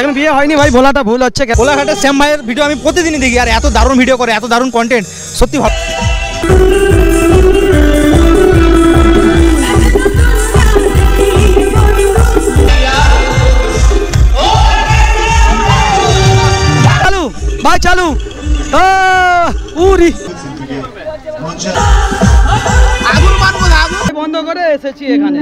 এখন বিয়ে হয়নি ভাই, বলাটা ভুল হচ্ছে। কোলাঘাটের শ্যাম ভাইয়ের ভিডিও আমি প্রতিদিনই দেখি, আর এত দারুণ ভিডিও করে, এত দারুণ কন্টেন্ট, সত্যি ভালো। চালু ভাই চালু, উরি বন্ধ করে এসেছি এখানে,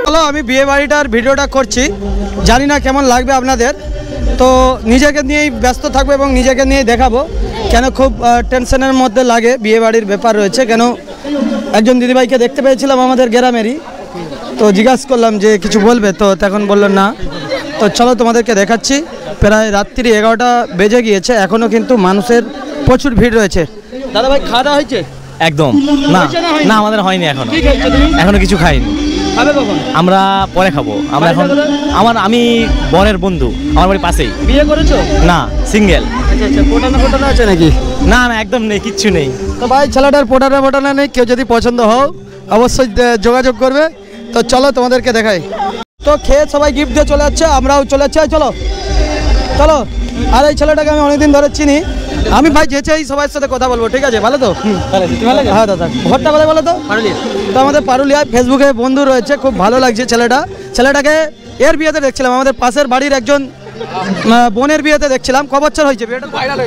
চলো আমি বিয়ে বাড়িটার ভিডিওটা করছি, জানি না কেমন লাগবে আপনাদের, তো নিজেকে নিয়েই ব্যস্ত থাকবো এবং নিজেকে নিয়েই দেখাবো। কেন খুব টেনশনের মধ্যে লাগে, বিয়ে বাড়ির ব্যাপার রয়েছে। কেন একজন দিদিভাইকে দেখতে পেয়েছিলাম আমাদের গ্রামেরই, তো জিজ্ঞাসা করলাম যে কিছু বলবে, তো তখন বললো না। তো চলো তোমাদেরকে দেখাচ্ছি। প্রায় রাত্রি 11টা বেজে গিয়েছে, এখনও কিন্তু মানুষের প্রচুর ভিড় রয়েছে। দাদা ভাই খাওয়া দাওয়া হয়েছে? একদম না, না আমাদের হয়নি এখনো কিছু খাইনি। খাবে কখন? আমরা পরে খাবো। আমরা এখন আমি বরের বন্ধু, আমার বাড়ির পাশেই। বিয়ে করেছো? না, সিঙ্গেল। আচ্ছা, পোটানো আছে নাকি? না না একদম নেই, কিচ্ছু নেই। তো ভাই ছেলেটার পোটানো নেই, কেউ যদি পছন্দ হও অবশ্যই যোগাযোগ করবে। তো চলো তোমাদেরকে দেখাই। তো খেয়ে সবাই গিফট দিয়ে চলে যাচ্ছে, আমরাও চলে যাচ্ছি। চলো চলো। আর এই ছেলেটাকে আমি অনেকদিন ধরে চিনি, আমি ভাই যেতে এই সবার সাথে কথা বলবো, ঠিক আছে? ভালো তো? হ্যাঁ দাদা, ঘরটা কোথায় বলো তো? তো আমাদের পারুলিয়ায় ফেসবুকে বন্ধু রয়েছে, খুব ভালো লাগছে ছেলেটাকে এর বিয়েতে দেখছিলাম, আমাদের পাশের বাড়ির একজন বোনের বিয়েতে দেখছিলাম। ক বছর হয়েছে বিয়েটা?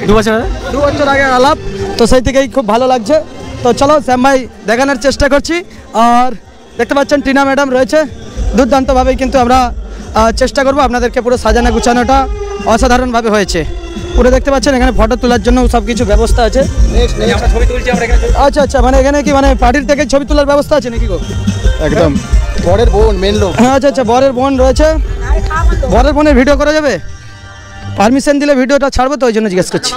2 বছর আগে আলাপ, তো সেই থেকেই খুব ভালো লাগছে। তো চলো শ্যাম ভাই দেখানোর চেষ্টা করছি। আর দেখতে পাচ্ছেন টিনা ম্যাডাম রয়েছে, দুর্দান্তভাবেই কিন্তু আমরা চেষ্টা করবো আপনাদেরকে পুরো সাজানো গুছানোটা অসাধারণভাবে হয়েছে। পুরো দেখতে পাচ্ছেন এখানে ফটো তোলার জন্য সব কিছু ব্যবস্থা আছে। আচ্ছা আচ্ছা, মানে এখানে কি মানে পার্টির থেকে ছবি তোলার ব্যবস্থা আছে নাকি গো? একদম বরের বোন মেন লোক। হ্যাঁ আচ্ছা আচ্ছা, বরের বোন রয়েছে, বরের বোনের ভিডিও করা যাবে? পারমিশন দিলে ভিডিওটা ছাড়বো, তো ওই জন্য জিজ্ঞেস করছি।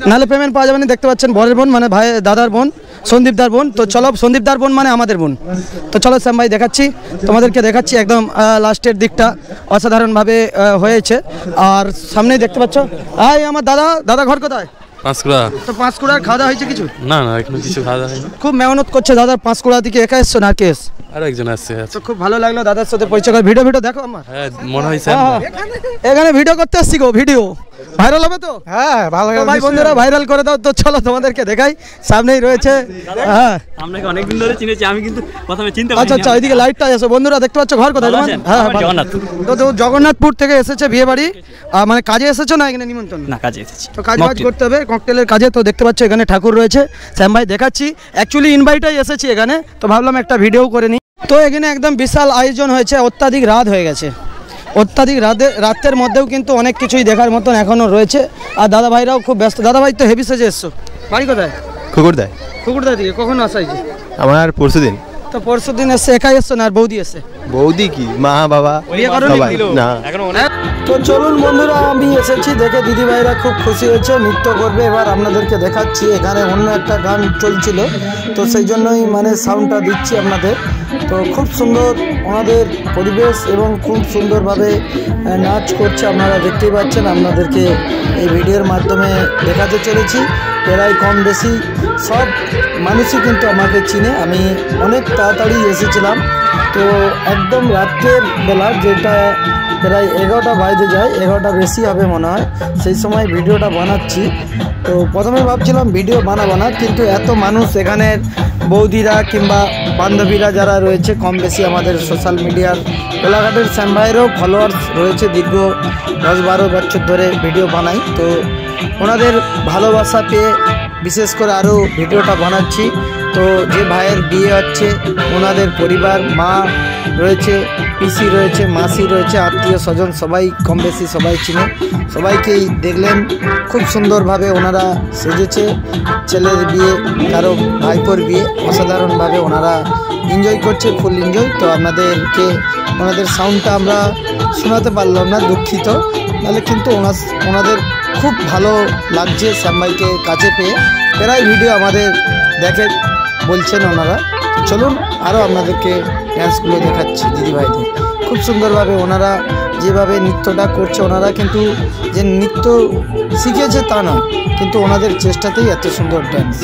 নাহলে পেমেন্ট পাওয়া যাবে না। দেখতে পাচ্ছেন বরের বোন মানে ভাই দাদার বোন, সন্দীপদার বোন। তো চলো, সন্দীপদার বোন মানে আমাদের বোন। তো চলো শ্যাম ভাই দেখাচ্ছি, তোমাদেরকে দেখাচ্ছি একদম লাস্টের দিকটা অসাধারণভাবে হয়েছে। আর সামনেই দেখতে পাচ্ছ আমার দাদা ঘর কোথায়? পাঁশকুড়া। তো পাঁশকুড়ার খাওয়া দাওয়া হয়েছে কিছু? না না এখনো কিছু খাওয়া দাওয়া হয়নি। খুব মেহনত করছে দাদা, পাঁশকুড়া থেকে একা এসছো না কে এস? আর একজন আসছে। তো খুব ভালো লাগলো দাদার সাথে পরিচয় করে। ভিডিও দেখো আমার। হ্যাঁ মনে হয়েছে এখানে ভিডিও করতে আসছি গো, ভিডিও ভাইরাল হবে তো? হ্যাঁ ভালো ভাই, বন্ধুরা ভাইরাল করে দাও। তো চলো তোমাদেরকে দেখাই, সামনেই রয়েছে। হ্যাঁ আপনাকে অনেকদিন ধরে চিনেছি, আমি কিন্তু প্রথমে চিনতে পারিনি। আচ্ছা আচ্ছা, এইদিকে লাইটটা এসো। বন্ধুরা দেখতে পাচ্ছ ঘর কোথায় তোমার? হ্যাঁ জগন্নাথপুর। তো জগন্নাথপুর থেকে এসেছে বিয়ে বাড়ি, মানে কাজে এসেছো না এখানে নিমন্ত্রণ? না কাজে এসেছি। তো কাজ করতে হবে, ককটেলের কাজে। তো দেখতে পাচ্ছ এখানে ঠাকুর রয়েছে, শ্যাম ভাই দেখাচ্ছি। অ্যাকচুয়ালি ইনভাইটাই এসেছি এখানে, তো ভাবলাম একটা ভিডিও করে নিই। তো এখানে একদম বিশাল আয়োজন হয়েছে, অত্যাধিক রাত হয়ে গেছে। অত্যাধিক রাতের মধ্যেও কিন্তু অনেক কিছুই দেখার মতন এখনও রয়েছে। আর দাদা ভাইরাও খুব ব্যস্ত। দাদা ভাই তো হেভি সেজে এসছো। বাড়ি কোথায়? কুকুরদায়। কুকুরদা থেকে কখন আসা হয়েছে? আমার পরশুদিন। তো পরশুদিন এসছে, একাই এসছো না আর বৌদি এসছে? বৌদি কি মা বাবা সবাই না। তো চলুন বন্ধুরা, আমি এসেছি দেখে দিদি ভাইরা খুব খুশি হয়েছে, নৃত্য করবে। এবার আপনাদেরকে দেখাচ্ছি, এখানে অন্য একটা গান চলছিল, তো সেই জন্যই মানে সাউন্ডটা দিচ্ছি আপনাদের। তো খুব সুন্দর ওনাদের পরিবেশ এবং খুব সুন্দরভাবে নাচ করছে, আপনারা দেখতেই পাচ্ছেন। আপনাদেরকে এই ভিডিওর মাধ্যমে দেখাতে চলেছি। প্রায় কম বেশি সব মানুষই কিন্তু আমাকে চিনে। আমি অনেক তাড়াতাড়ি এসেছিলাম, তো একদম রাত্রের বেলা, যেটা প্রায় 11টা বাজতে যায়, 11টা বেশি হবে মনে হয়, সেই সময় ভিডিওটা বানাচ্ছি। তো প্রথমে ভাবছিলাম ভিডিও বানাবো না, কিন্তু এত মানুষ এখানের বৌদিরা কিংবা বান্ধবীরা যারা রয়েছে কম বেশি আমাদের সোশ্যাল মিডিয়ার, কোলাঘাটের শ্যাম ভাইয়েরও ফলোয়ার্স রয়েছে, দীর্ঘ 10-12 বছর ধরে ভিডিও বানাই। তো ওনাদের ভালোবাসা পেয়ে বিশেষ করে আরও ভিডিওটা বানাচ্ছি। তো যে ভাইয়ের বিয়ে হচ্ছে ওনাদের পরিবার, মা রয়েছে, পিসি রয়েছে, মাসি রয়েছে, আত্মীয় স্বজন সবাই কম বেশি সবাই চিনে। সবাইকেই দেখলেন খুব সুন্দরভাবে ওনারা সেজেছে। ছেলের বিয়ে, কারো ভাইপোর বিয়ে, অসাধারণভাবে ওনারা এনজয় করছে, ফুল এনজয়। তো আপনাদেরকে ওনাদের সাউন্ডটা আমরা শোনাতে পারলাম না, দুঃখিত। নাহলে কিন্তু ওনাদের খুব ভালো লাগছে শ্যাম ভাইকে কাছে পেয়ে। প্রায় ভিডিও আমাদের দেখে বলছেন ওনারা। চলুন আরও আপনাদেরকে ড্যান্সগুলো দেখাচ্ছি দিদিভাইদের। খুব সুন্দরভাবে ওনারা যেভাবে নৃত্যটা করছে, ওনারা কিন্তু যে নৃত্য শিখেছে তা নয়, কিন্তু ওনাদের চেষ্টাতেই এত সুন্দর ড্যান্স।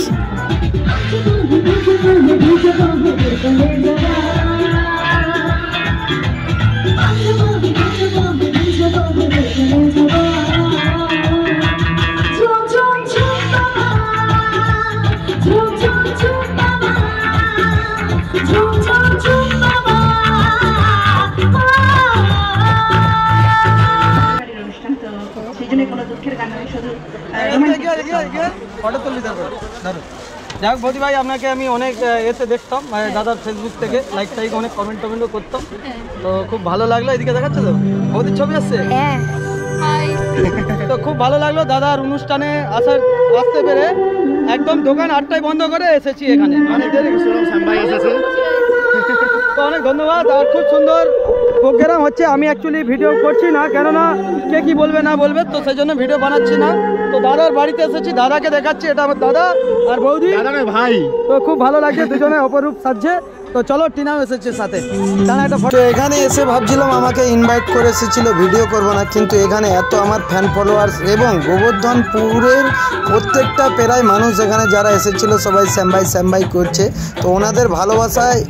ফটো তুলবি তারপর ধরো। যাই হোক বৌদি ভাই, আপনাকে আমি অনেক এতে দেখতাম দাদার ফেসবুক থেকে, লাইক টাইক অনেক কমেন্ট টমেন্টও করতাম, তো খুব ভালো লাগলো। এদিকে দেখাচ্ছে তো বৌদির ছবি আসছে, তো খুব ভালো লাগলো দাদার অনুষ্ঠানে আসতে পেরে। একদম দোকান 8টায় বন্ধ করে এসেছি এখানে, অনেক দেরি তো অনেক ধন্যবাদ। আর খুব সুন্দর প্রোগ্রাম হচ্ছে। আমি অ্যাকচুয়ালি ভিডিও করছি না, কেননা কে কি বলবে না বলবে, তো সেই জন্য ভিডিও বানাচ্ছি না। তো দাদার বাড়িতে এসেছি, দাদাকে দেখাচ্ছি, এটা আমার দাদা আর বৌদি ভাই। তো খুব ভালো লাগছে, দুজনে অপরূপ সাজছে। তো চলো, টিনাও এসেছে সাথে, একটা ফটো। এখানে এসে ভাবছিলাম আমাকে ইনভাইট করে এসেছিল, ভিডিও করব না, কিন্তু এখানে এত আমার ফ্যান ফলোয়ার্স এবং গোবর্ধনপুরের প্রত্যেকটা প্রায় মানুষ এখানে যারা এসেছিল সবাই শ্যাম ভাই করছে। তো ওনাদের ভালোবাসায়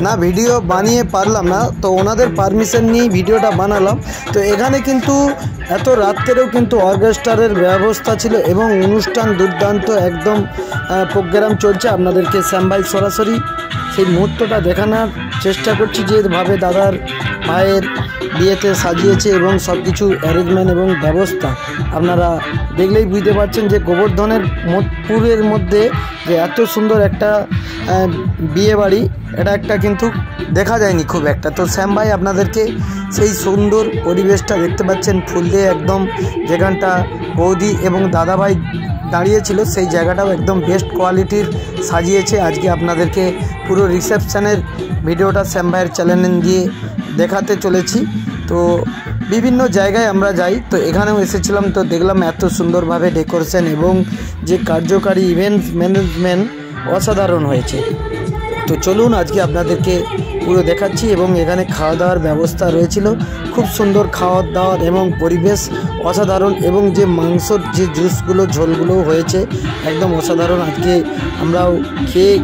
না ভিডিও বানিয়ে পারলাম না, তো ওনাদের পারমিশন নিয়েই ভিডিওটা বানালাম। তো এখানে কিন্তু এত রাত্রেও কিন্তু অর্কেস্ট্রারের ব্যবস্থা ছিল এবং অনুষ্ঠান দুর্দান্ত একদম প্রোগ্রাম চলছে। আপনাদেরকে শ্যাম ভাই সরাসরি সেই মুহূর্তটা দেখানোর চেষ্টা করছি, যেভাবে দাদার ভাইয়ের বিয়েতে সাজিয়েছে এবং সব কিছু অ্যারেঞ্জমেন্ট এবং ব্যবস্থা আপনারা দেখলেই বুঝতে পারছেন যে গোবর্ধনের মধ্যে যে এত সুন্দর একটা বিয়ে বাড়ি, এটা একটা কিন্তু দেখা যায়নি খুব একটা। তো শ্যাম ভাই আপনাদেরকে সেই সুন্দর পরিবেশটা দেখতে পাচ্ছেন, ফুল দিয়ে একদম যেখানটা বৌদি এবং দাদাভাই দাঁড়িয়েছিল সেই জায়গাটাও একদম বেস্ট কোয়ালিটির সাজিয়েছে। আজকে আপনাদেরকে পুরো রিসেপশনের ভিডিওটা শ্যাম ভাইয়ের চ্যানেলে দিয়ে দেখাতে চলেছি। তো বিভিন্ন জায়গায় আমরা যাই, তো এখানেও এসেছিলাম, তো দেখলাম এত সুন্দরভাবে ডেকোরেশন এবং যে কার্যকারী ইভেন্ট ম্যানেজমেন্ট অসাধারণ হয়েছে। তো চলুন আজকে আপনাদেরকে পুরো দেখাচ্ছি। এবং এখানে খাওয়া দাওয়ার ব্যবস্থা রয়েছিল, খুব সুন্দর খাওয়া দাওয়ার এবং পরিবেশ অসাধারণ, এবং যে মাংসর যে জুসগুলো ঝোলগুলো হয়েছে একদম অসাধারণ। আজকে আমরাও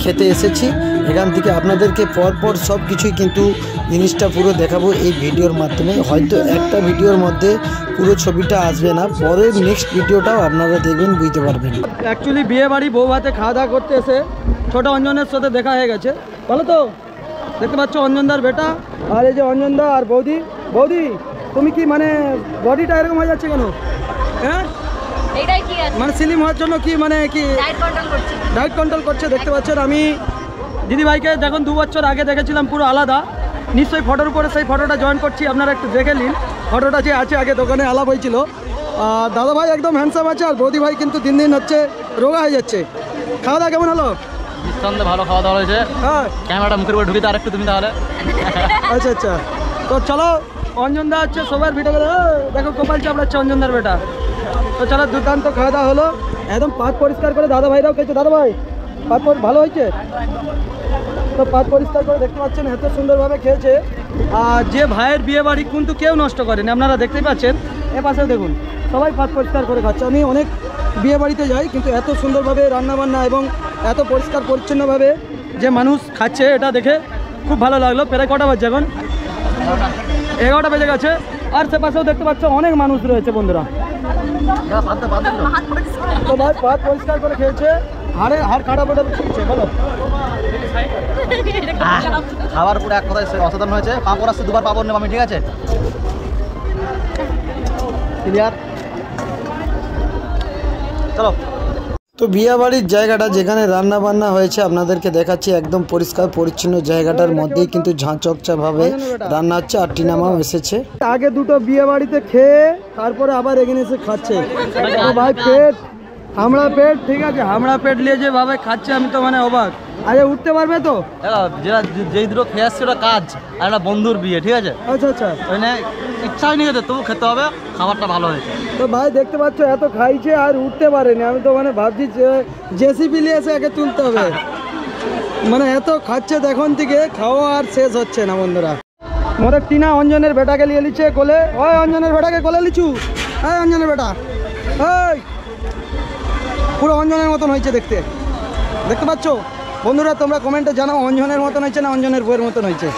খেতে এসেছি এখান থেকে। আপনাদেরকে পরপর সব কিছুই কিন্তু জিনিসটা পুরো দেখাবো এই ভিডিওর মাধ্যমে। হয়তো একটা ভিডিওর মধ্যে পুরো ছবিটা আসবে না, পরের নেক্সট ভিডিওটাও আপনারা দেখবেন, বুঝতে পারবেন। অ্যাকচুয়ালি বিয়ে বাড়ি বউ ভাতে খাওয়া দাওয়া করতে এসে ছোট অঞ্জনের সাথে দেখা হয়ে গেছে, ভালো তো দেখতে পাচ্ছ অঞ্জনদার বেটা, আর এই যে অঞ্জনদা আর বৌদি। বৌদি তুমি কি মানে বডিটা এরকম হয়ে যাচ্ছে কেন? হ্যাঁ মানে স্লিম হওয়ার জন্য কি মানে কি ডায়েট কন্ট্রোল করছে দেখতে পাচ্ছেন। আমি দিদিভাইকে যখন 2 বছর আগে দেখেছিলাম পুরো আলাদা, নিশ্চয়ই ফটোর উপরে সেই ফটোটা জয়েন করছি, আপনারা একটু দেখে নিন ফটোটা যে আছে, আগে দোকানে আলাপ হয়েছিল। আর দাদাভাই একদম হ্যান্ডসাম আছে, আর বৌদি ভাই কিন্তু দিন দিন হচ্ছে রোগা হয়ে যাচ্ছে। খাওয়া দাওয়া কেমন হলো? নিঃসন্দেহে ভালো খাওয়া দাওয়া হয়েছে। হ্যাঁ, ক্যামেরাটা মুখের উপরে ঢুকিতে আর একটু তুমি তাহলে। আচ্ছা আচ্ছা, তো চলো অঞ্জনদা হচ্ছে সবার ভিডিও করে দেখো, কপাল চাপড়াচ্ছে অঞ্জনদার বেটা। তো চলো, দুর্দান্ত খাওয়া দাওয়া হলো, একদম পাত পরিষ্কার করে দাদা ভাইরাও খেয়েছে। দাদা ভাই পাত ভালো হয়েছে, তো পাত পরিষ্কার করে দেখতে পাচ্ছেন এত সুন্দরভাবে খেয়েছে। আর যে ভাইয়ের বিয়ে বাড়ি কিন্তু কেউ নষ্ট করেনি, আপনারা দেখতেই পাচ্ছেন। এ পাশেও দেখুন সবাই পাত পরিষ্কার করে খাচ্ছে। আমি অনেক বিয়ে বাড়িতে যাই, কিন্তু এত সুন্দরভাবে রান্নাবান্না এবং এত পরিষ্কার পরিচ্ছন্নভাবে যে মানুষ খাচ্ছে, এটা দেখে খুব ভালো লাগলো। প্রায় কটা বাজছে এখন? 11টা বেজে গেছে। আর সে পাশেও দেখতে পাচ্ছ অনেক মানুষ রয়েছে বন্ধুরা। তো ভাই পাত পরিষ্কার করে খেয়েছে, হাড় কাটা পড়ে খেয়েছে। বলো খাবার পুরো এক কথায় অসাধারণ হয়েছে। পাঁপড় আসছে, 2বার পাঁপড় নেব আমি, ঠিক আছে? ক্লিয়ার, চলো। তো বিয়ে বাড়ির জায়গাটা যেখানে রান্না বান্না হয়েছে আপনাদেরকে দেখাচ্ছি, একদম পরিষ্কার পরিচ্ছন্ন জায়গাটার মধ্যেই কিন্তু ঝাঁচকচাভাবে রান্না হচ্ছে। আর টিনামাও এসেছে। আগে দুটো বিয়ে বাড়িতে খেয়ে তারপরে আবার এখানে এসে খাচ্ছে। ভাই পেট হামড়া পেট, ঠিক আছে, হামড়া পেট নিয়ে যেভাবে খাচ্ছে আমি তো মানে অবাক। আরে উঠতে পারবে তো? যেটা যেই দুটো খেয়ে আসছে ওটা কাজ, আর একটা বন্ধুর বিয়ে, ঠিক আছে? আচ্ছা আচ্ছা, মানে ইচ্ছা হয়নি খেতে, তবু খেতে হবে, খাবারটা ভালো হয়েছে। তো ভাই দেখতে পাচ্ছ এত খাইছে আর উঠতে পারেনি। আমি তো মানে ভাবছি যে জেসিবি নিয়ে এসে একে তুলতে হবে, মানে এত খাচ্ছে দেখুন থেকে, খাওয়া আর শেষ হচ্ছে না বন্ধুরা। মোদের টিনা অঞ্জনের বেটাকে নিয়ে লিছে কোলে। ওই অঞ্জনের বেটাকে কোলে লিচু, হ্যাঁ অঞ্জনের বেটা, ওই পুরো অঞ্জনের মতন হয়েছে দেখতে, দেখতে পাচ্ছ বন্ধুরা? তোমরা কমেন্টে জানাও অঞ্জনের মতন হয়েছে না অঞ্জনের বইয়ের মতন হয়েছে।